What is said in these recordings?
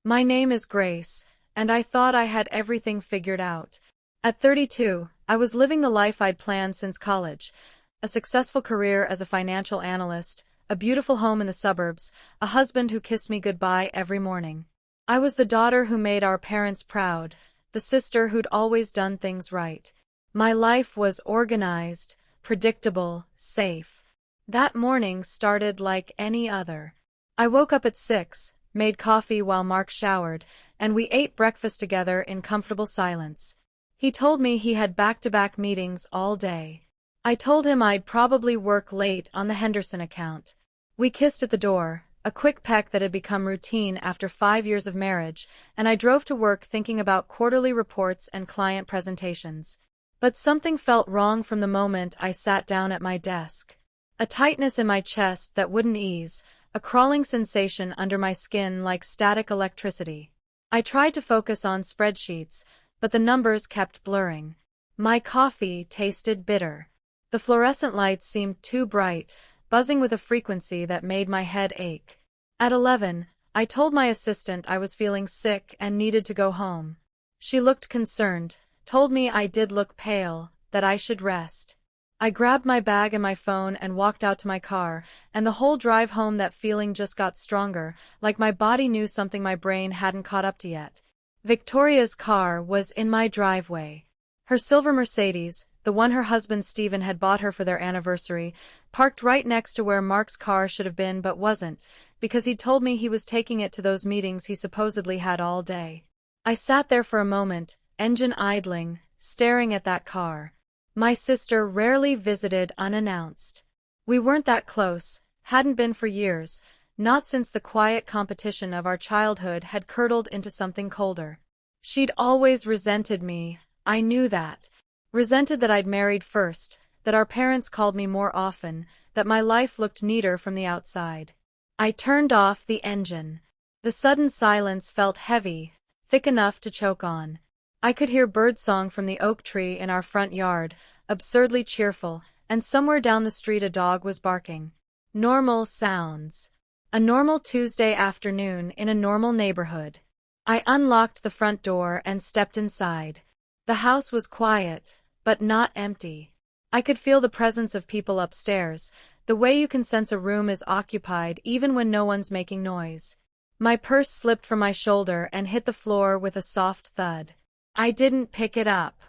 My name is Grace, and I thought I had everything figured out. At 32, I was living the life I'd planned since college. A successful career as a financial analyst, a beautiful home in the suburbs, a husband who kissed me goodbye every morning. I was the daughter who made our parents proud, the sister who'd always done things right. My life was organized, predictable, safe. That morning started like any other. I woke up at 6, made coffee while Mark showered, and we ate breakfast together in comfortable silence. He told me he had back-to-back meetings all day. I told him I'd probably work late on the Henderson account. We kissed at the door, a quick peck that had become routine after 5 years of marriage, and I drove to work thinking about quarterly reports and client presentations. But something felt wrong from the moment I sat down at my desk. A tightness in my chest that wouldn't ease, a crawling sensation under my skin like static electricity. I tried to focus on spreadsheets, but the numbers kept blurring. My coffee tasted bitter. The fluorescent lights seemed too bright, buzzing with a frequency that made my head ache. At 11, I told my assistant I was feeling sick and needed to go home. She looked concerned, told me I did look pale, that I should rest. I grabbed my bag and my phone and walked out to my car, and the whole drive home that feeling just got stronger, like my body knew something my brain hadn't caught up to yet. Victoria's car was in my driveway. Her silver Mercedes, the one her husband Stephen had bought her for their anniversary, parked right next to where Mark's car should have been but wasn't, because he'd told me he was taking it to those meetings he supposedly had all day. I sat there for a moment, engine idling, staring at that car. My sister rarely visited unannounced. We weren't that close, hadn't been for years, not since the quiet competition of our childhood had curdled into something colder. She'd always resented me, I knew that. Resented that I'd married first, that our parents called me more often, that my life looked neater from the outside. I turned off the engine. The sudden silence felt heavy, thick enough to choke on. I could hear birdsong from the oak tree in our front yard, absurdly cheerful, and somewhere down the street a dog was barking. Normal sounds. A normal Tuesday afternoon in a normal neighborhood. I unlocked the front door and stepped inside. The house was quiet, but not empty. I could feel the presence of people upstairs, the way you can sense a room is occupied even when no one's making noise. My purse slipped from my shoulder and hit the floor with a soft thud. I didn't pick it up.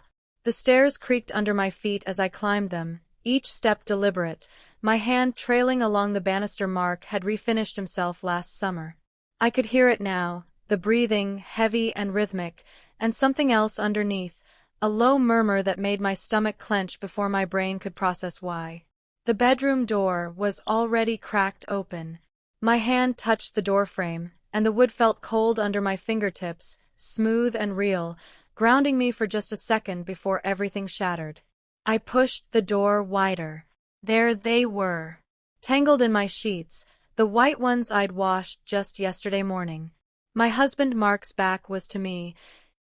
The stairs creaked under my feet as I climbed them, each step deliberate, my hand trailing along the banister Mark had refinished himself last summer. I could hear it now, the breathing, heavy and rhythmic, and something else underneath, a low murmur that made my stomach clench before my brain could process why. The bedroom door was already cracked open. My hand touched the doorframe, and the wood felt cold under my fingertips, smooth and real, grounding me for just a second before everything shattered. I pushed the door wider. There they were, tangled in my sheets, the white ones I'd washed just yesterday morning. My husband Mark's back was to me,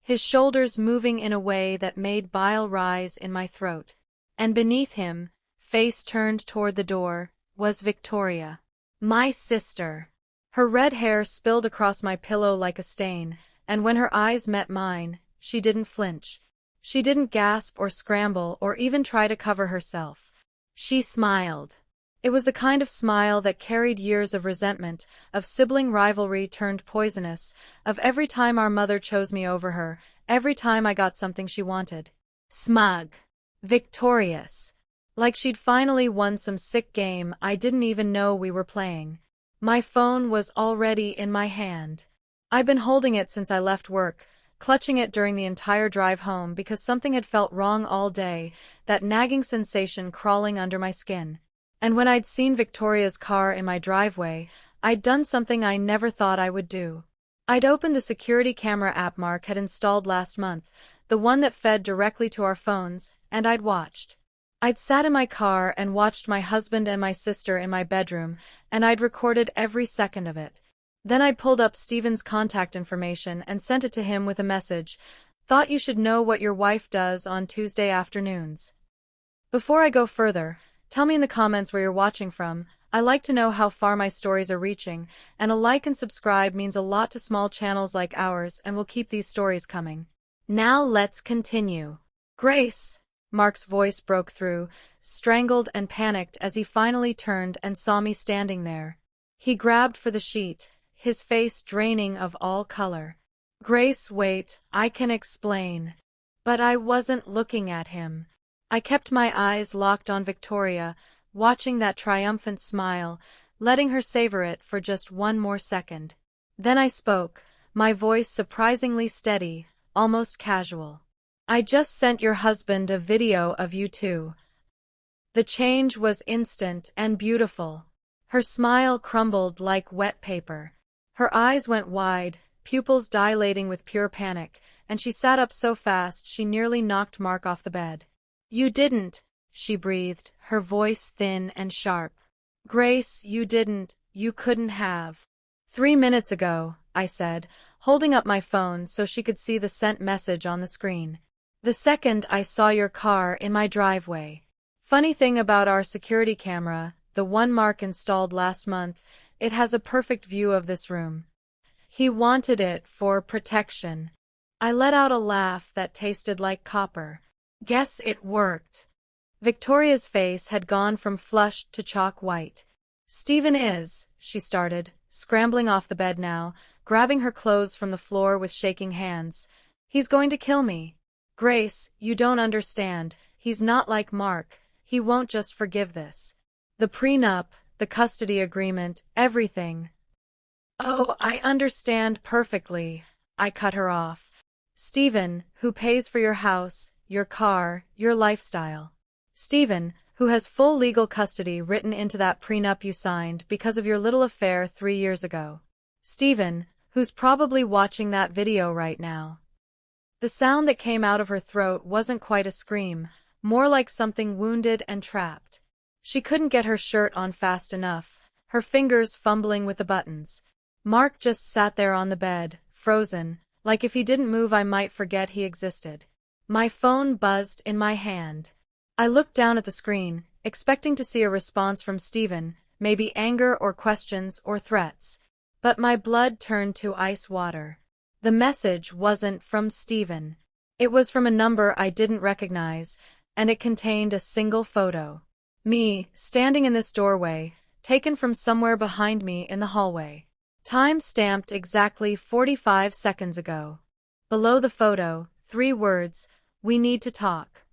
his shoulders moving in a way that made bile rise in my throat. And beneath him, face turned toward the door, was Victoria. My sister. Her red hair spilled across my pillow like a stain, and when her eyes met mine, she didn't flinch. She didn't gasp or scramble or even try to cover herself. She smiled. It was the kind of smile that carried years of resentment, of sibling rivalry turned poisonous, of every time our mother chose me over her, every time I got something she wanted. Smug. Victorious. Like she'd finally won some sick game I didn't even know we were playing. My phone was already in my hand. I'd been holding it since I left work, clutching it during the entire drive home because something had felt wrong all day, that nagging sensation crawling under my skin. And when I'd seen Victoria's car in my driveway, I'd done something I never thought I would do. I'd opened the security camera app Mark had installed last month, the one that fed directly to our phones, and I'd watched. I'd sat in my car and watched my husband and my sister in my bedroom, and I'd recorded every second of it. Then I'd pulled up Stephen's contact information and sent it to him with a message, "Thought you should know what your wife does on Tuesday afternoons." Before I go further, tell me in the comments where you're watching from. I like to know how far my stories are reaching, and a like and subscribe means a lot to small channels like ours and will keep these stories coming. Now let's continue. Grace, Mark's voice broke through, strangled and panicked as he finally turned and saw me standing there. He grabbed for the sheet, his face draining of all color. Grace, wait, I can explain. But I wasn't looking at him. I kept my eyes locked on Victoria, watching that triumphant smile, letting her savor it for just one more second. Then I spoke, my voice surprisingly steady, almost casual. I just sent your husband a video of you two. The change was instant and beautiful. Her smile crumbled like wet paper. Her eyes went wide, pupils dilating with pure panic, and she sat up so fast she nearly knocked Mark off the bed. You didn't, she breathed, her voice thin and sharp. Grace, you couldn't have. 3 minutes ago, I said, holding up my phone so she could see the sent message on the screen. The second I saw your car in my driveway. Funny thing about our security camera, the one Mark installed last month, it has a perfect view of this room. He wanted it for protection. I let out a laugh that tasted like copper. Guess it worked. Victoria's face had gone from flushed to chalk white. Stephen is, she started, scrambling off the bed now, grabbing her clothes from the floor with shaking hands. He's going to kill me. Grace, you don't understand. He's not like Mark. He won't just forgive this. The prenup, the custody agreement, everything. Oh, I understand perfectly. I cut her off. Stephen, who pays for your house, your car, your lifestyle. Stephen, who has full legal custody written into that prenup you signed because of your little affair 3 years ago. Stephen, who's probably watching that video right now. The sound that came out of her throat wasn't quite a scream, more like something wounded and trapped. She couldn't get her shirt on fast enough, her fingers fumbling with the buttons. Mark just sat there on the bed, frozen, like if he didn't move I might forget he existed. My phone buzzed in my hand. I looked down at the screen, expecting to see a response from Stephen, maybe anger or questions or threats. But my blood turned to ice water. The message wasn't from Stephen. It was from a number I didn't recognize, and it contained a single photo. Me, standing in this doorway, taken from somewhere behind me in the hallway. Time stamped exactly 45 seconds ago. Below the photo, 3 words, "We need to talk."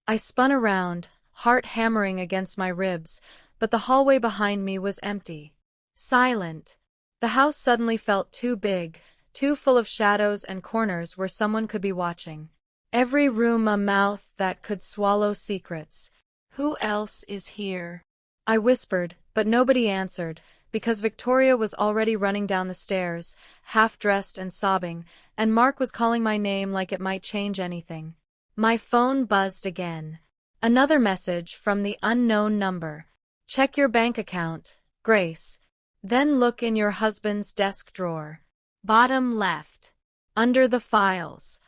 I spun around, heart hammering against my ribs, but the hallway behind me was empty. Silent. The house suddenly felt too big, too full of shadows and corners where someone could be watching. Every room a mouth that could swallow secrets. Who else is here? I whispered, but nobody answered, because Victoria was already running down the stairs, half-dressed and sobbing, and Mark was calling my name like it might change anything. My phone buzzed again. Another message from the unknown number. Check your bank account, Grace. Then look in your husband's desk drawer. Bottom left. Under the files.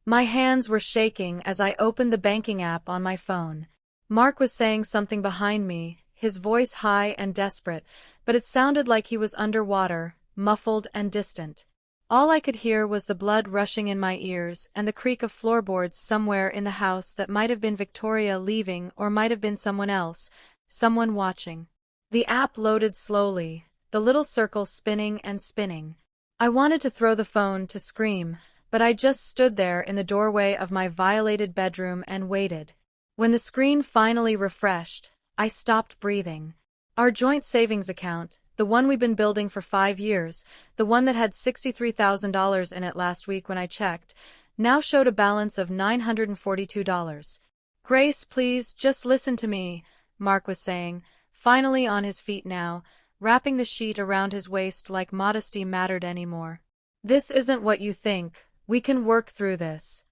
My hands were shaking as I opened the banking app on my phone. Mark was saying something behind me, his voice high and desperate, but it sounded like he was underwater, muffled and distant. All I could hear was the blood rushing in my ears and the creak of floorboards somewhere in the house that might have been Victoria leaving or might have been someone else, someone watching. The app loaded slowly, the little circle spinning and spinning. I wanted to throw the phone to scream, but I just stood there in the doorway of my violated bedroom and waited. When the screen finally refreshed, I stopped breathing. Our joint savings account, the one we've been building for 5 years, the one that had $63,000 in it last week when I checked, now showed a balance of $942. Grace, please, just listen to me, Mark was saying, finally on his feet now, wrapping the sheet around his waist like modesty mattered anymore. This isn't what you think. We can work through this.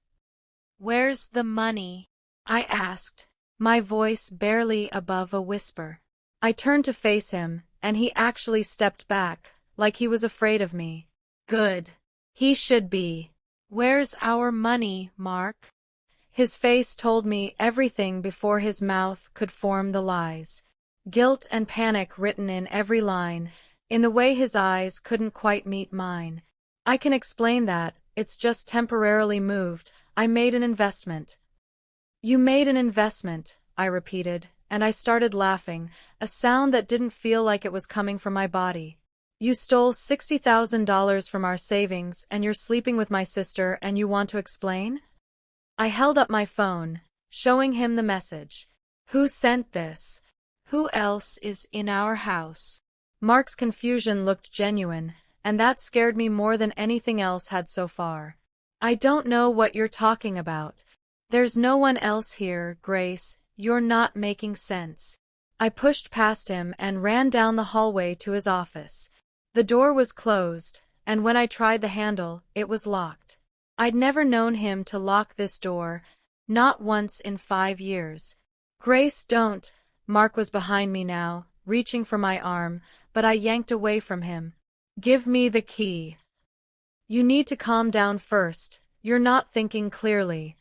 Where's the money? I asked, my voice barely above a whisper. I turned to face him, and he actually stepped back, like he was afraid of me. Good. He should be. Where's our money, Mark? His face told me everything before his mouth could form the lies. guilt and panic written in every line, in the way his eyes couldn't quite meet mine. I can explain that, it's just temporarily moved. I made an investment. You made an investment, I repeated, and I started laughing, a sound that didn't feel like it was coming from my body. You stole $60,000 from our savings and you're sleeping with my sister and you want to explain? I held up my phone, showing him the message. Who sent this? Who else is in our house? Mark's confusion looked genuine, and that scared me more than anything else had so far. I don't know what you're talking about. There's no one else here, Grace. You're not making sense. I pushed past him and ran down the hallway to his office. The door was closed, and when I tried the handle, it was locked. I'd never known him to lock this door, not once in 5 years. Grace, don't. Mark was behind me now, reaching for my arm, but I yanked away from him. Give me the key. You need to calm down first. You're not thinking clearly.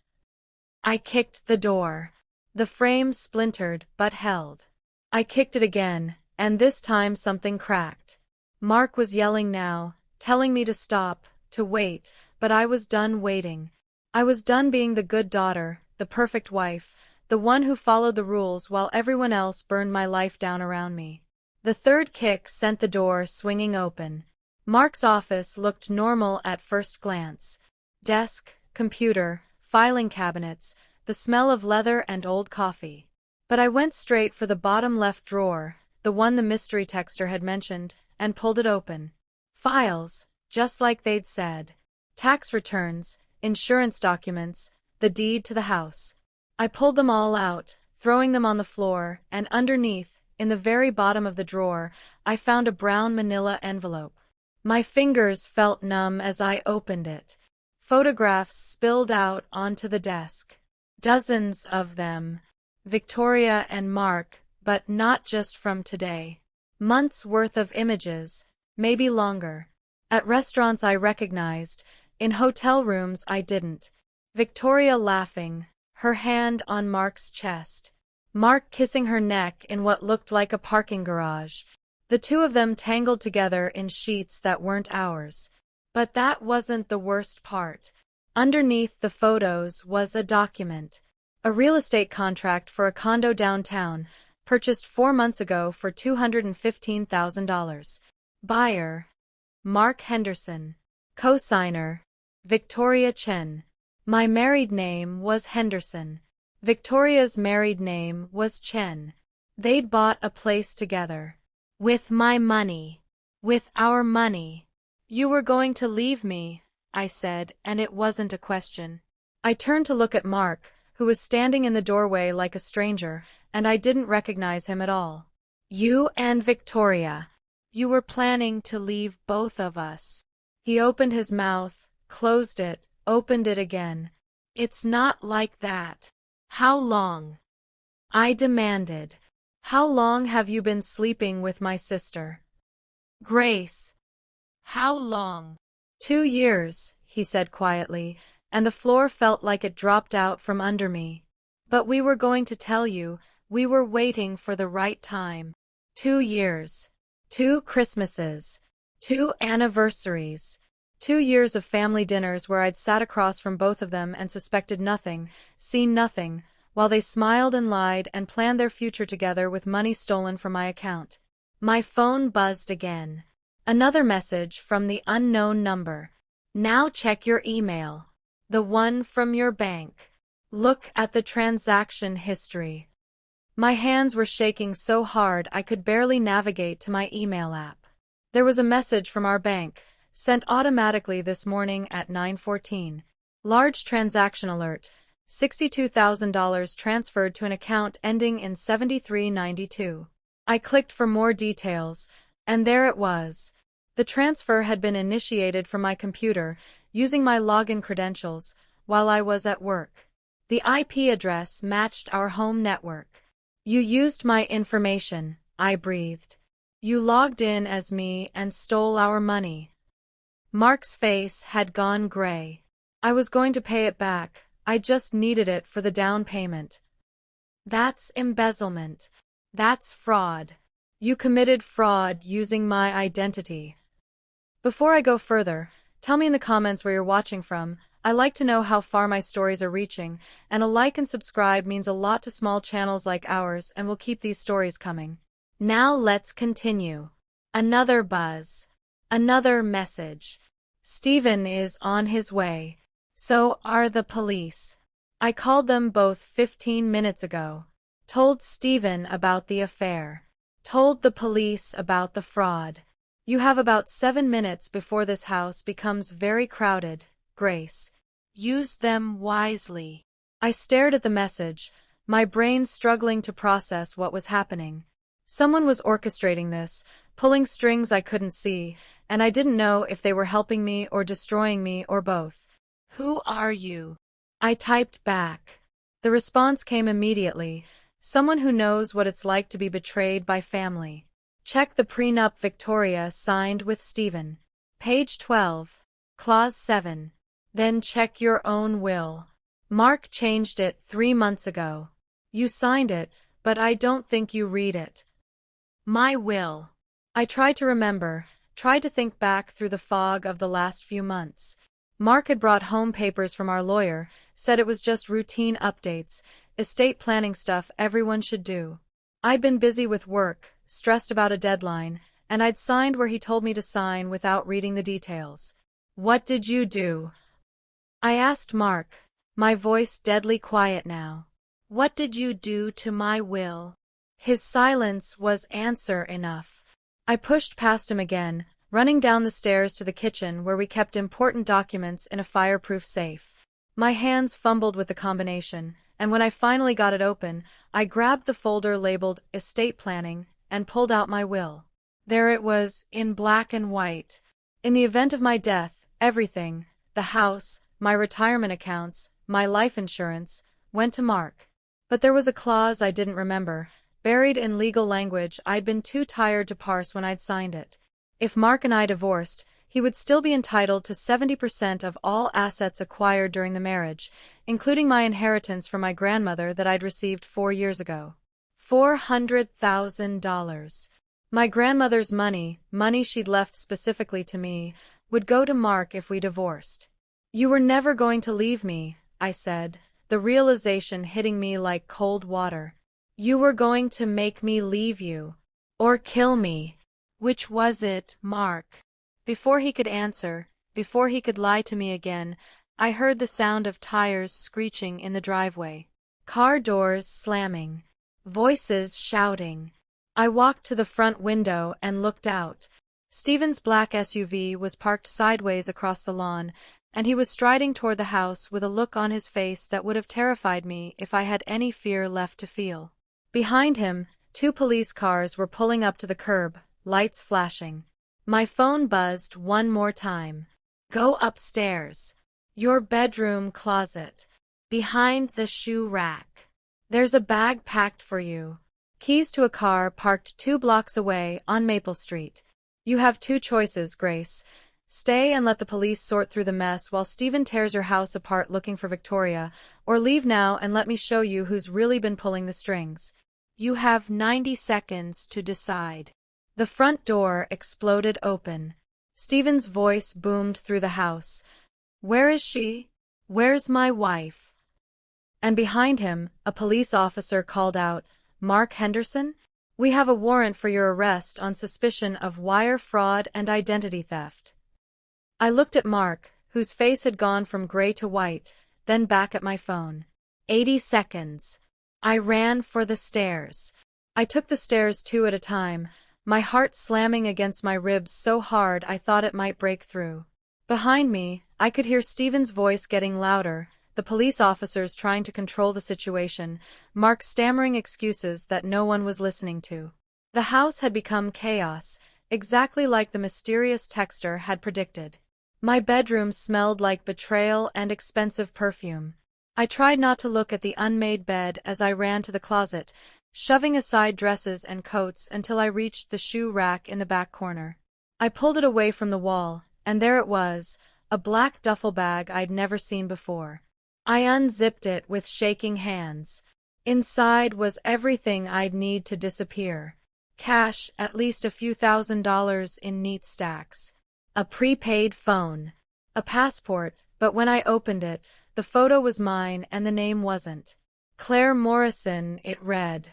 I kicked the door. The frame splintered but held. I kicked it again, and this time something cracked. Mark was yelling now, telling me to stop, to wait, but I was done waiting. I was done being the good daughter, the perfect wife, the one who followed the rules while everyone else burned my life down around me. The third kick sent the door swinging open. Mark's office looked normal at first glance. Desk, computer, filing cabinets, the smell of leather and old coffee. But I went straight for the bottom left drawer, the one the mystery texter had mentioned, and pulled it open. Files, just like they'd said. Tax returns, insurance documents, the deed to the house. I pulled them all out, throwing them on the floor, and underneath, in the very bottom of the drawer, I found a brown manila envelope. My fingers felt numb as I opened it. Photographs spilled out onto the desk. Dozens of them. Victoria and Mark, but not just from today. Months' worth of images, maybe longer. At restaurants I recognized, in hotel rooms I didn't. Victoria laughing, her hand on Mark's chest. Mark kissing her neck in what looked like a parking garage. The two of them tangled together in sheets that weren't ours. But that wasn't the worst part. Underneath the photos was a document. A real estate contract for a condo downtown, purchased 4 months ago for $215,000. Buyer, Mark Henderson. Co-signer, Victoria Chen. My married name was Henderson. Victoria's married name was Chen. They'd bought a place together. With my money. With our money. You were going to leave me, I said, and it wasn't a question. I turned to look at Mark, who was standing in the doorway like a stranger, and I didn't recognize him at all. You and Victoria. You were planning to leave both of us. He opened his mouth, closed it, opened it again. It's not like that. How long? I demanded. How long have you been sleeping with my sister? Grace. How long? 2 years, he said quietly, and the floor felt like it dropped out from under me. But we were going to tell you, we were waiting for the right time. 2 years. 2 Christmases. 2 anniversaries. 2 years of family dinners where I'd sat across from both of them and suspected nothing, seen nothing, while they smiled and lied and planned their future together with money stolen from my account. My phone buzzed again. Another message from the unknown number. Now check your email. The one from your bank. Look at the transaction history. My hands were shaking so hard I could barely navigate to my email app. There was a message from our bank, sent automatically this morning at 9:14. Large transaction alert. $62,000 transferred to an account ending in 7392. I clicked for more details, and there it was. The transfer had been initiated from my computer, using my login credentials, while I was at work. The IP address matched our home network. You used my information, I breathed. You logged in as me and stole our money. Mark's face had gone gray. I was going to pay it back. I just needed it for the down payment. That's embezzlement. That's fraud. You committed fraud using my identity. Before I go further, tell me in the comments where you're watching from. I like to know how far my stories are reaching, and a like and subscribe means a lot to small channels like ours and will keep these stories coming. Now let's continue. Another buzz. Another message. Stephen is on his way. So are the police. I called them both 15 minutes ago. Told Stephen about the affair. Told the police about the fraud. You have about 7 minutes before this house becomes very crowded, Grace. Use them wisely. I stared at the message, my brain struggling to process what was happening. Someone was orchestrating this, pulling strings I couldn't see, and I didn't know if they were helping me or destroying me or both. Who are you? I typed back. The response came immediately. Someone who knows what it's like to be betrayed by family. Check the prenup Victoria signed with Stephen. Page 12. Clause 7. Then check your own will. Mark changed it 3 months ago. You signed it, but I don't think you read it. My will. I tried to remember, tried to think back through the fog of the last few months. Mark had brought home papers from our lawyer, said it was just routine updates, estate planning stuff everyone should do. I'd been busy with work, stressed about a deadline, and I'd signed where he told me to sign without reading the details. What did you do? I asked Mark, my voice deadly quiet now. What did you do to my will? His silence was answer enough. I pushed past him again, running down the stairs to the kitchen where we kept important documents in a fireproof safe. My hands fumbled with the combination, and when I finally got it open, I grabbed the folder labeled Estate Planning and pulled out my will. There it was, in black and white. In the event of my death, everything, the house, my retirement accounts, my life insurance, went to Mark. But there was a clause I didn't remember, buried in legal language I'd been too tired to parse when I'd signed it. If Mark and I divorced, he would still be entitled to 70% of all assets acquired during the marriage, including my inheritance from my grandmother that I'd received 4 years ago. $400,000. My grandmother's money she'd left specifically to me, would go to Mark if we divorced. You were never going to leave me, I said, the realization hitting me like cold water. You were going to make me leave you. Or kill me. Which was it, Mark? Before he could answer, before he could lie to me again, I heard the sound of tires screeching in the driveway. Car doors slamming. Voices shouting. I walked to the front window and looked out. Stephen's black SUV was parked sideways across the lawn, and he was striding toward the house with a look on his face that would have terrified me if I had any fear left to feel. Behind him, 2 police cars were pulling up to the curb, lights flashing. My phone buzzed one more time. Go upstairs. Your bedroom closet. Behind the shoe rack. There's a bag packed for you. Keys to a car parked 2 blocks away on Maple Street. You have 2 choices, Grace. Stay and let the police sort through the mess while Stephen tears your house apart looking for Victoria, or leave now and let me show you who's really been pulling the strings. You have 90 seconds to decide. The front door exploded open. Stephen's voice boomed through the house. Where is she? Where's my wife? And behind him, a police officer called out, Mark Henderson? We have a warrant for your arrest on suspicion of wire fraud and identity theft. I looked at Mark, whose face had gone from gray to white, then back at my phone. 80 seconds. I ran for the stairs. I took the stairs 2 at a time, my heart slamming against my ribs so hard I thought it might break through. Behind me, I could hear Stephen's voice getting louder, the police officers trying to control the situation, Mark stammering excuses that no one was listening to. The house had become chaos, exactly like the mysterious texter had predicted. My bedroom smelled like betrayal and expensive perfume. I tried not to look at the unmade bed as I ran to the closet, shoving aside dresses and coats until I reached the shoe rack in the back corner. I pulled it away from the wall, and there it was, a black duffel bag I'd never seen before. I unzipped it with shaking hands. Inside was everything I'd need to disappear. Cash, at least a few $1,000s in neat stacks. A prepaid phone. A passport, but when I opened it, the photo was mine and the name wasn't. Claire Morrison, it read.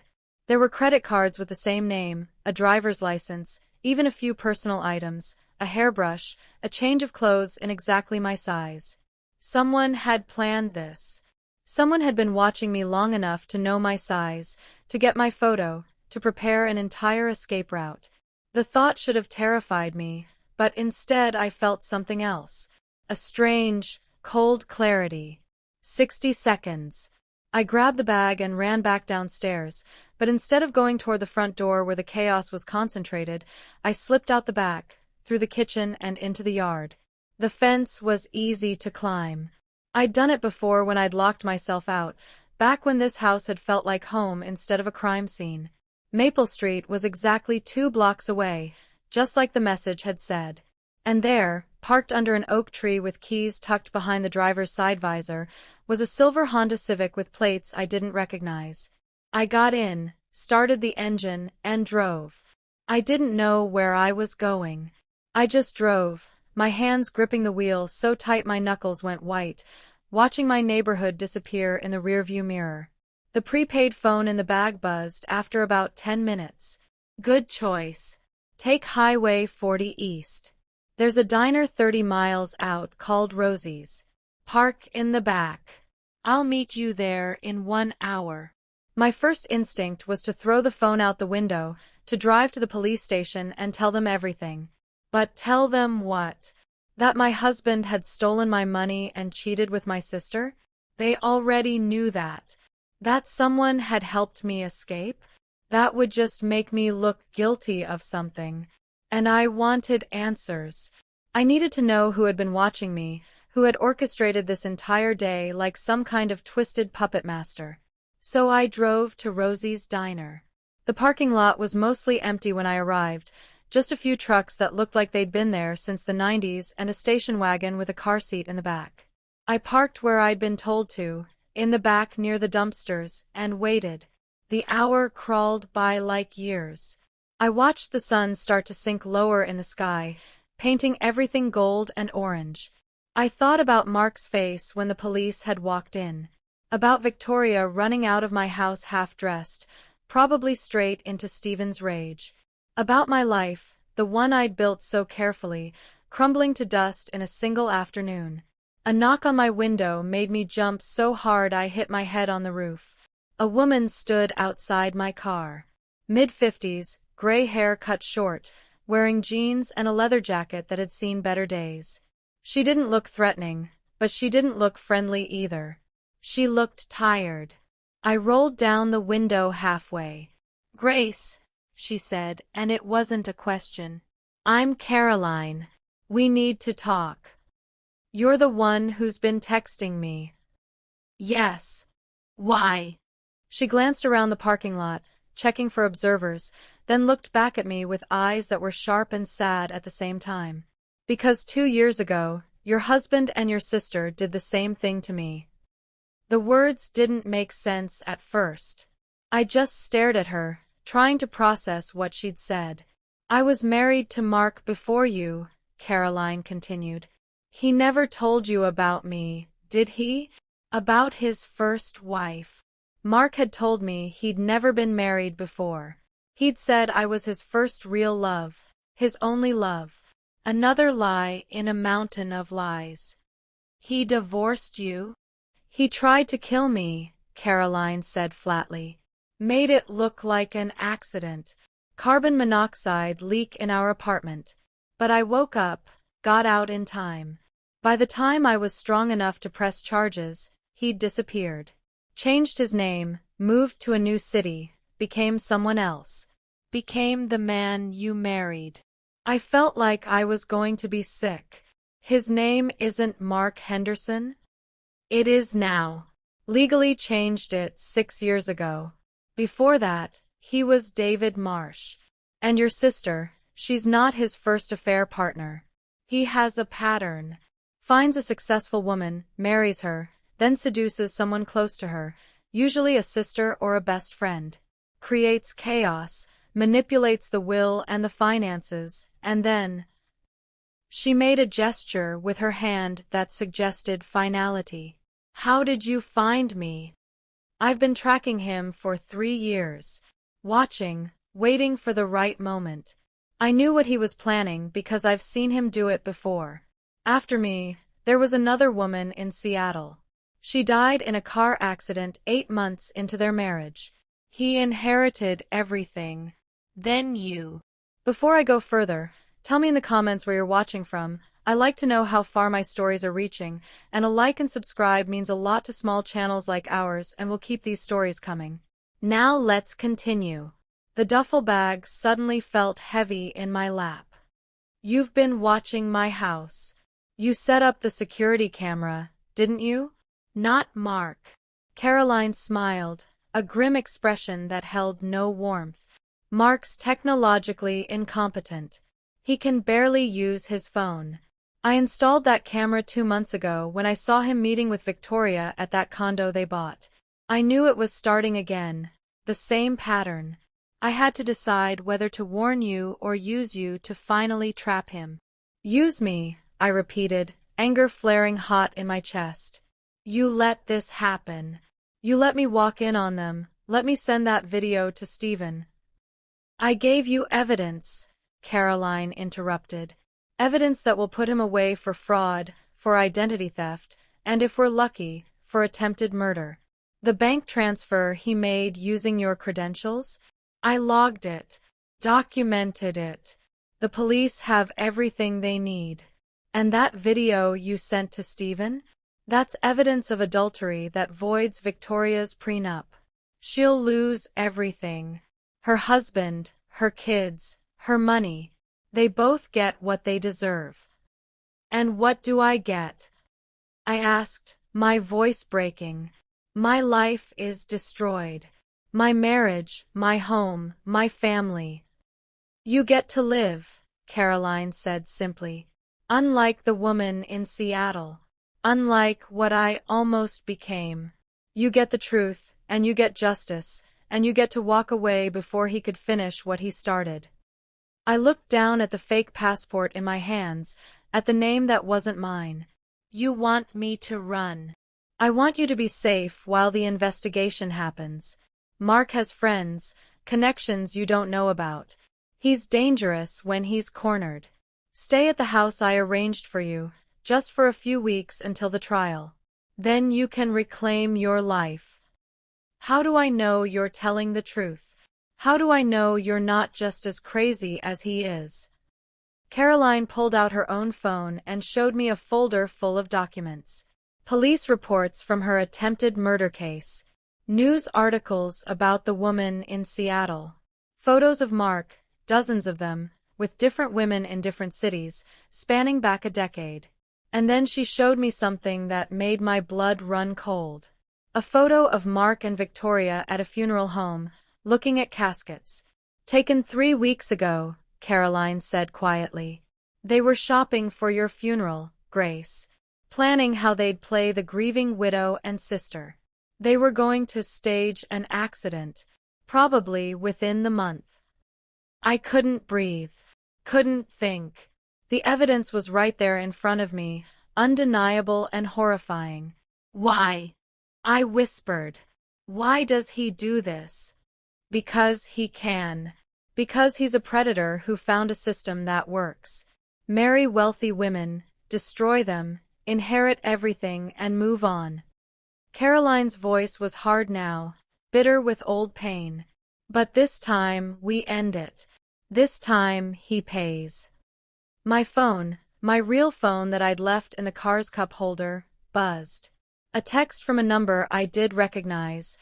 There were credit cards with the same name, a driver's license, even a few personal items, a hairbrush, a change of clothes in exactly my size. Someone had planned this. Someone had been watching me long enough to know my size, to get my photo, to prepare an entire escape route. The thought should have terrified me, but instead I felt something else. A strange, cold clarity. 60 seconds. I grabbed the bag and ran back downstairs, but instead of going toward the front door where the chaos was concentrated, I slipped out the back, through the kitchen and into the yard. The fence was easy to climb. I'd done it before when I'd locked myself out, back when this house had felt like home instead of a crime scene. Maple Street was exactly 2 blocks away, just like the message had said. And there, parked under an oak tree with keys tucked behind the driver's side visor, was a silver Honda Civic with plates I didn't recognize. I got in, started the engine, and drove. I didn't know where I was going. I just drove, my hands gripping the wheel so tight my knuckles went white, watching my neighborhood disappear in the rearview mirror. The prepaid phone in the bag buzzed after about 10 minutes. Good choice. Take Highway 40 East. There's a diner 30 miles out called Rosie's. Park in the back. I'll meet you there in 1 hour. My first instinct was to throw the phone out the window, to drive to the police station and tell them everything. But tell them what? That my husband had stolen my money and cheated with my sister? They already knew that. That someone had helped me escape? That would just make me look guilty of something. And I wanted answers. I needed to know who had been watching me, who had orchestrated this entire day like some kind of twisted puppet master. So I drove to Rosie's diner. The parking lot was mostly empty when I arrived, just a few trucks that looked like they'd been there since the 90s and a station wagon with a car seat in the back. I parked where I'd been told to, in the back near the dumpsters, and waited. The hour crawled by like years. I watched the sun start to sink lower in the sky, painting everything gold and orange. I thought about Mark's face when the police had walked in, about Victoria running out of my house half-dressed, probably straight into Stephen's rage, about my life, the one I'd built so carefully, crumbling to dust in a single afternoon. A knock on my window made me jump so hard I hit my head on the roof. A woman stood outside my car. Mid-50s, gray hair cut short, wearing jeans and a leather jacket that had seen better days. She didn't look threatening, but she didn't look friendly either. She looked tired. I rolled down the window halfway. "Grace," she said, and it wasn't a question. "I'm Caroline. We need to talk." "You're the one who's been texting me." "Yes. Why?" She glanced around the parking lot, checking for observers, then looked back at me with eyes that were sharp and sad at the same time. "Because 2 years ago, your husband and your sister did the same thing to me." The words didn't make sense at first. I just stared at her, trying to process what she'd said. "I was married to Mark before you," Caroline continued. "He never told you about me, did he? About his first wife." Mark had told me he'd never been married before. He'd said I was his first real love, his only love. Another lie in a mountain of lies. "He divorced you?" "He tried to kill me," Caroline said flatly. "Made it look like an accident. Carbon monoxide leak in our apartment. But I woke up, got out in time. By the time I was strong enough to press charges, he'd disappeared. Changed his name, moved to a new city, became someone else. Became the man you married." I felt like I was going to be sick. "His name isn't Mark Henderson?" "It is now. Legally changed it 6 years ago. Before that, he was David Marsh. And your sister, she's not his first affair partner. He has a pattern. Finds a successful woman, marries her, then seduces someone close to her, usually a sister or a best friend. Creates chaos, manipulates the will and the finances, and then… She made a gesture with her hand that suggested finality. How did you find me? I've been tracking him for 3 years. Watching, waiting for the right moment. I knew what he was planning because I've seen him do it before. After me, there was another woman in Seattle. She died in a car accident 8 months into their marriage. He inherited everything. Then you. Before I go further, tell me in the comments where you're watching from. I like to know how far my stories are reaching, and a like and subscribe means a lot to small channels like ours and will keep these stories coming. Now let's continue. The duffel bag suddenly felt heavy in my lap. You've been watching my house. You set up the security camera, didn't you? Not Mark. Caroline smiled, a grim expression that held no warmth. Mark's technologically incompetent. He can barely use his phone. I installed that camera 2 months ago when I saw him meeting with Victoria at that condo they bought. I knew it was starting again. The same pattern. I had to decide whether to warn you or use you to finally trap him. Use me, I repeated, anger flaring hot in my chest. You let this happen. You let me walk in on them, let me send that video to Stephen. I gave you evidence, Caroline interrupted. Evidence that will put him away for fraud, for identity theft, and if we're lucky, for attempted murder. The bank transfer he made using your credentials? I logged it, documented it. The police have everything they need. And that video you sent to Stephen? That's evidence of adultery that voids Victoria's prenup. She'll lose everything. Her husband, her kids, her money. They both get what they deserve. And what do I get? I asked, my voice breaking. My life is destroyed. My marriage, my home, my family. You get to live, Caroline said simply. Unlike the woman in Seattle. Unlike what I almost became. You get the truth, and you get justice, and you get to walk away before he could finish what he started. I looked down at the fake passport in my hands, at the name that wasn't mine. You want me to run. I want you to be safe while the investigation happens. Mark has friends, connections you don't know about. He's dangerous when he's cornered. Stay at the house I arranged for you, just for a few weeks until the trial. Then you can reclaim your life. How do I know you're telling the truth? How do I know you're not just as crazy as he is? Caroline pulled out her own phone and showed me a folder full of documents. Police reports from her attempted murder case. News articles about the woman in Seattle. Photos of Mark, dozens of them, with different women in different cities, spanning back a decade. And then she showed me something that made my blood run cold. A photo of Mark and Victoria at a funeral home, looking at caskets. Taken 3 weeks ago, Caroline said quietly. They were shopping for your funeral, Grace. Planning how they'd play the grieving widow and sister. They were going to stage an accident, probably within the month. I couldn't breathe. Couldn't think. The evidence was right there in front of me, undeniable and horrifying. Why? I whispered. Why does he do this? Because he can. Because he's a predator who found a system that works. Marry wealthy women, destroy them, inherit everything and move on. Caroline's voice was hard now, bitter with old pain. But this time we end it. This time he pays. My phone, my real phone that I'd left in the car's cup holder, buzzed. A text from a number I did recognize.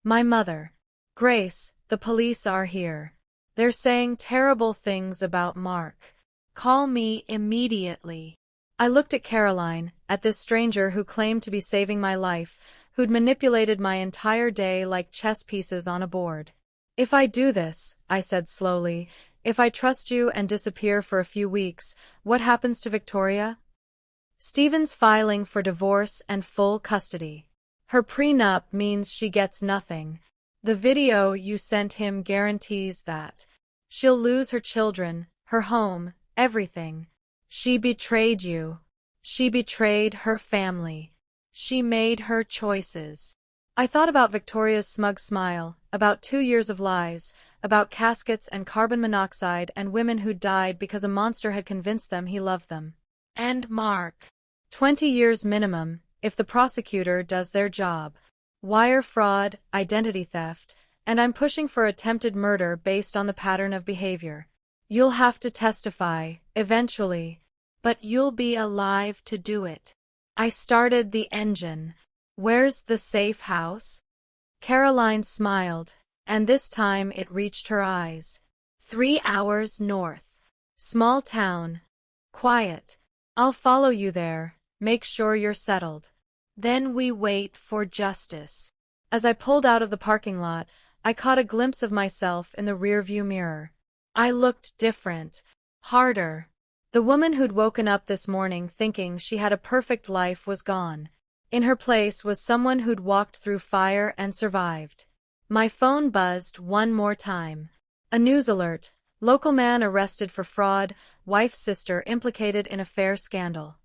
My mother. Grace, the police are here. They're saying terrible things about Mark. Call me immediately. I looked at Caroline, at this stranger who claimed to be saving my life, who'd manipulated my entire day like chess pieces on a board. If I do this, I said slowly, if I trust you and disappear for a few weeks, what happens to Victoria? Stephen's filing for divorce and full custody. Her prenup means she gets nothing. The video you sent him guarantees that. She'll lose her children, her home, everything. She betrayed you. She betrayed her family. She made her choices. I thought about Victoria's smug smile, about 2 years of lies, about caskets and carbon monoxide and women who died because a monster had convinced them he loved them. And Mark. 20 years minimum, if the prosecutor does their job. Wire fraud, identity theft, and I'm pushing for attempted murder based on the pattern of behavior. You'll have to testify, eventually, but you'll be alive to do it. I started the engine. Where's the safe house? Caroline smiled, and this time it reached her eyes. 3 hours north. Small town. Quiet. I'll follow you there. Make sure you're settled. Then we wait for justice. As I pulled out of the parking lot, I caught a glimpse of myself in the rearview mirror. I looked different. Harder. The woman who'd woken up this morning thinking she had a perfect life was gone. In her place was someone who'd walked through fire and survived. My phone buzzed one more time. A news alert. Local man arrested for fraud, wife's sister implicated in affair scandal.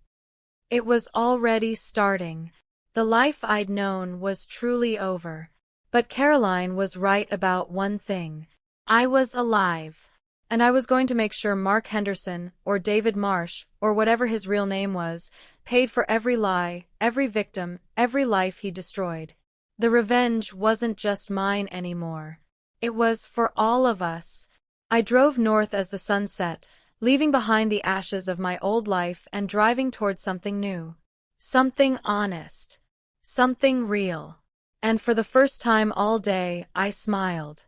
It was already starting. The life I'd known was truly over. But Caroline was right about one thing. I was alive. And I was going to make sure Mark Henderson, or David Marsh, or whatever his real name was, paid for every lie, every victim, every life he destroyed. The revenge wasn't just mine anymore. It was for all of us. I drove north as the sun set, leaving behind the ashes of my old life and driving towards something new. Something honest. Something real. And for the first time all day, I smiled.